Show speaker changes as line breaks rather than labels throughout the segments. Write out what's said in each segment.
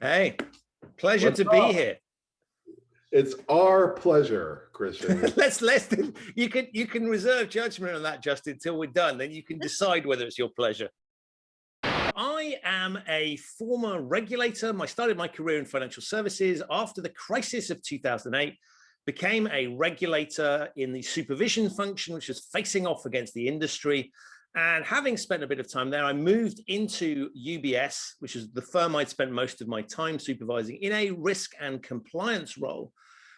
Hey, pleasure
What's
to be
up?
here.
It's our pleasure, Christian.
let's you can reserve judgment on that, Justin, until we're done. Then you can decide whether it's your pleasure. I am a former regulator. I started my career in financial services after the crisis of 2008, became a regulator in the supervision function, which was facing off against the industry. And having spent a bit of time there, I moved into UBS, which is the firm I'd spent most of my time supervising, in a risk and compliance role.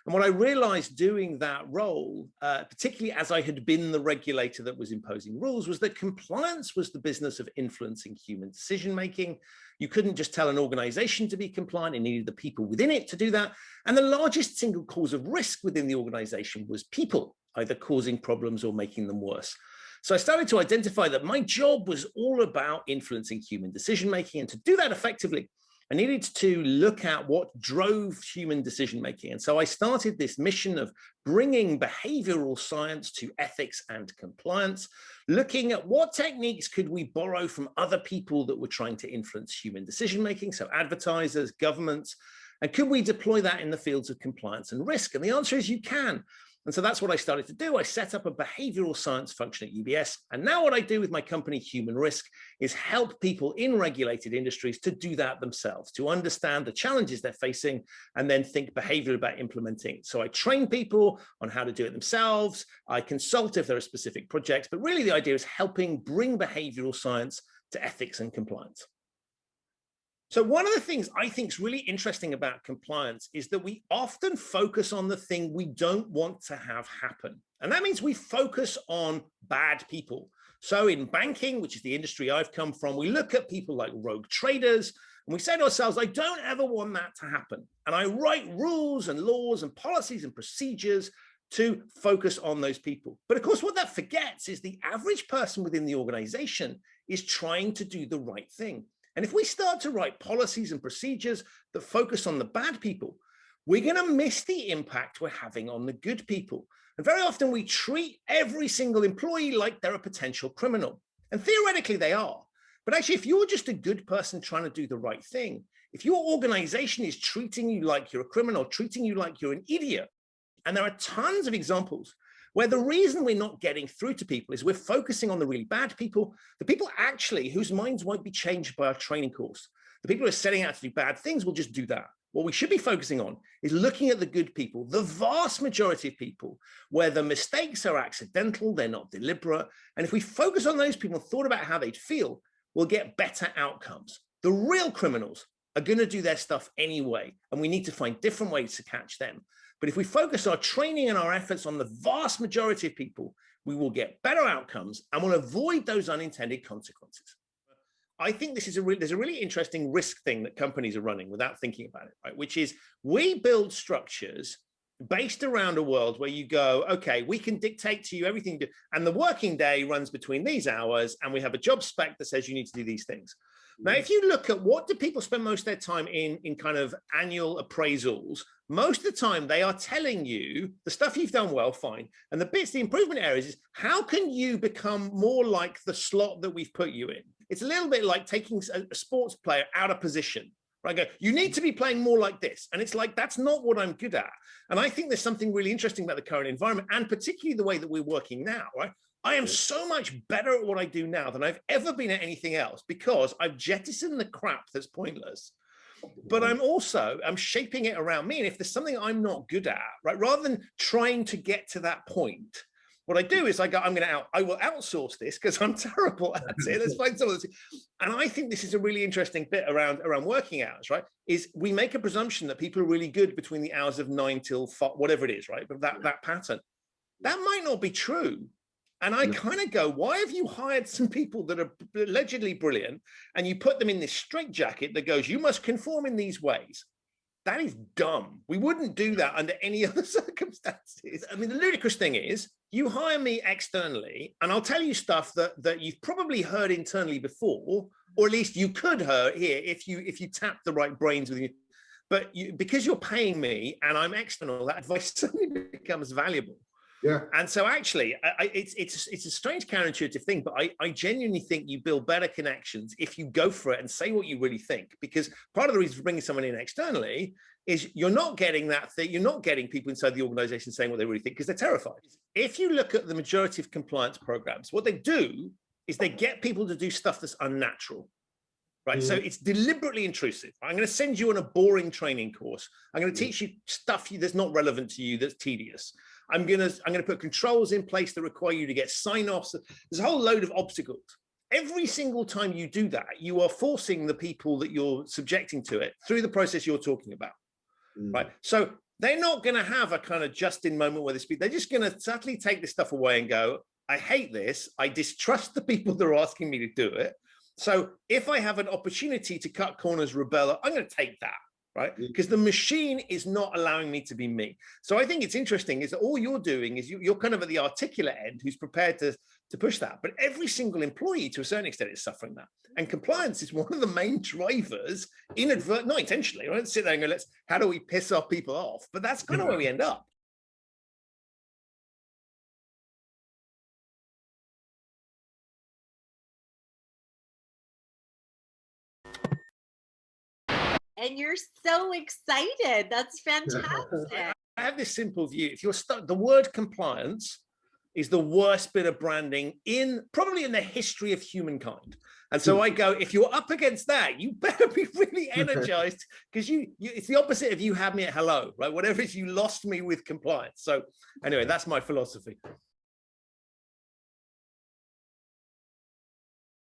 And what I realized doing that role, particularly as I had been the regulator that was imposing rules, was that compliance was the business of influencing human decision-making. You couldn't just tell an organization to be compliant, it needed the people within it to do that. And the largest single cause of risk within the organization was people, either causing problems or making them worse. So I started to identify that my job was all about influencing human decision-making, and to do that effectively, I needed to look at what drove human decision-making. And so I started this mission of bringing behavioral science to ethics and compliance, looking at what techniques could we borrow from other people that were trying to influence human decision-making, so advertisers, governments, and could we deploy that in the fields of compliance and risk? And the answer is you can. And so that's what I started to do. I set up a behavioral science function at UBS. And now what I do with my company, Human Risk, is help people in regulated industries to do that themselves, to understand the challenges they're facing and then think behaviorally about implementing. So I train people on how to do it themselves. I consult if there are specific projects, but really the idea is helping bring behavioral science to ethics and compliance. So one of the things I think is really interesting about compliance is that we often focus on the thing we don't want to have happen. And that means we focus on bad people. So in banking, which is the industry I've come from, we look at people like rogue traders and we say to ourselves, I don't ever want that to happen. And I write rules and laws and policies and procedures to focus on those people. But of course, what that forgets is the average person within the organization is trying to do the right thing. And if we start to write policies and procedures that focus on the bad people, we're going to miss the impact we're having on the good people. And very often we treat every single employee like they're a potential criminal. And theoretically they are. But actually, if you're just a good person trying to do the right thing, if your organization is treating you like you're a criminal, treating you like you're an idiot, and there are tons of examples where the reason we're not getting through to people is we're focusing on the really bad people, the people actually whose minds won't be changed by our training course. The people who are setting out to do bad things will just do that. What we should be focusing on is looking at the good people, the vast majority of people where the mistakes are accidental, they're not deliberate. And if we focus on those people and thought about how they'd feel, we'll get better outcomes. The real criminals are going to do their stuff anyway, and we need to find different ways to catch them. But if we focus our training and our efforts on the vast majority of people, we will get better outcomes and we'll avoid those unintended consequences. I think this is there's a really interesting risk thing that companies are running without thinking about it, right? Which is we build structures based around a world where you go, okay, we can dictate to you everything, and the working day runs between these hours, and we have a job spec that says you need to do these things. Now, if you look at what do people spend most of their time in kind of annual appraisals, most of the time they are telling you the stuff you've done well, fine. And the improvement areas is how can you become more like the slot that we've put you in? It's a little bit like taking a sports player out of position. Right? Go, you need to be playing more like this. And it's like, that's not what I'm good at. And I think there's something really interesting about the current environment, and particularly the way that we're working now, right? I am so much better at what I do now than I've ever been at anything else because I've jettisoned the crap that's pointless. But I'm shaping it around me. And if there's something I'm not good at, right, rather than trying to get to that point, what I do is I will outsource this because I'm terrible at it. Let's find someone that's, and I think this is a really interesting bit around working hours, right? Is we make a presumption that people are really good between the hours of 9 till 5, whatever it is, right? But that pattern, that might not be true. And I kind of go, why have you hired some people that are allegedly brilliant and you put them in this straitjacket that goes, you must conform in these ways? That is dumb. We wouldn't do that under any other circumstances. I mean, the ludicrous thing is you hire me externally and I'll tell you stuff that you've probably heard internally before, or at least you could hear if you tap the right brains with you. But because you're paying me and I'm external, that advice suddenly becomes valuable.
Yeah.
And so actually, it's a strange counterintuitive thing, but I genuinely think you build better connections if you go for it and say what you really think. Because part of the reason for bringing someone in externally is you're not getting that thing. You're not getting people inside the organization saying what they really think because they're terrified. If you look at the majority of compliance programs, what they do is they get people to do stuff that's unnatural. Right. So it's deliberately intrusive. I'm going to send you on a boring training course. I'm going to teach you stuff that's not relevant to you, that's tedious. I'm going to put controls in place that require you to get sign-offs. There's a whole load of obstacles. Every single time you do that, you are forcing the people that you're subjecting to it through the process you're talking about. Right. So they're not going to have a kind of just-in moment where they speak. They're just going to subtly take this stuff away and go, I hate this. I distrust the people that are asking me to do it. So if I have an opportunity to cut corners, rebel, I'm going to take that, right? Because the machine is not allowing me to be me. So I think it's interesting is that all you're doing is you're kind of at the articulate end who's prepared to push that. But every single employee to a certain extent is suffering that. And compliance is one of the main drivers, not intentionally, right? Sit there and go, how do we piss off people off? But that's kind of where we end up.
And you're so excited. That's fantastic.
I have this simple view. If you're stuck, the word compliance is the worst bit of branding probably in the history of humankind. And so I go, if you're up against that, you better be really energized because it's the opposite of you had me at hello, right? Whatever it is, you lost me with compliance. So anyway, that's my philosophy.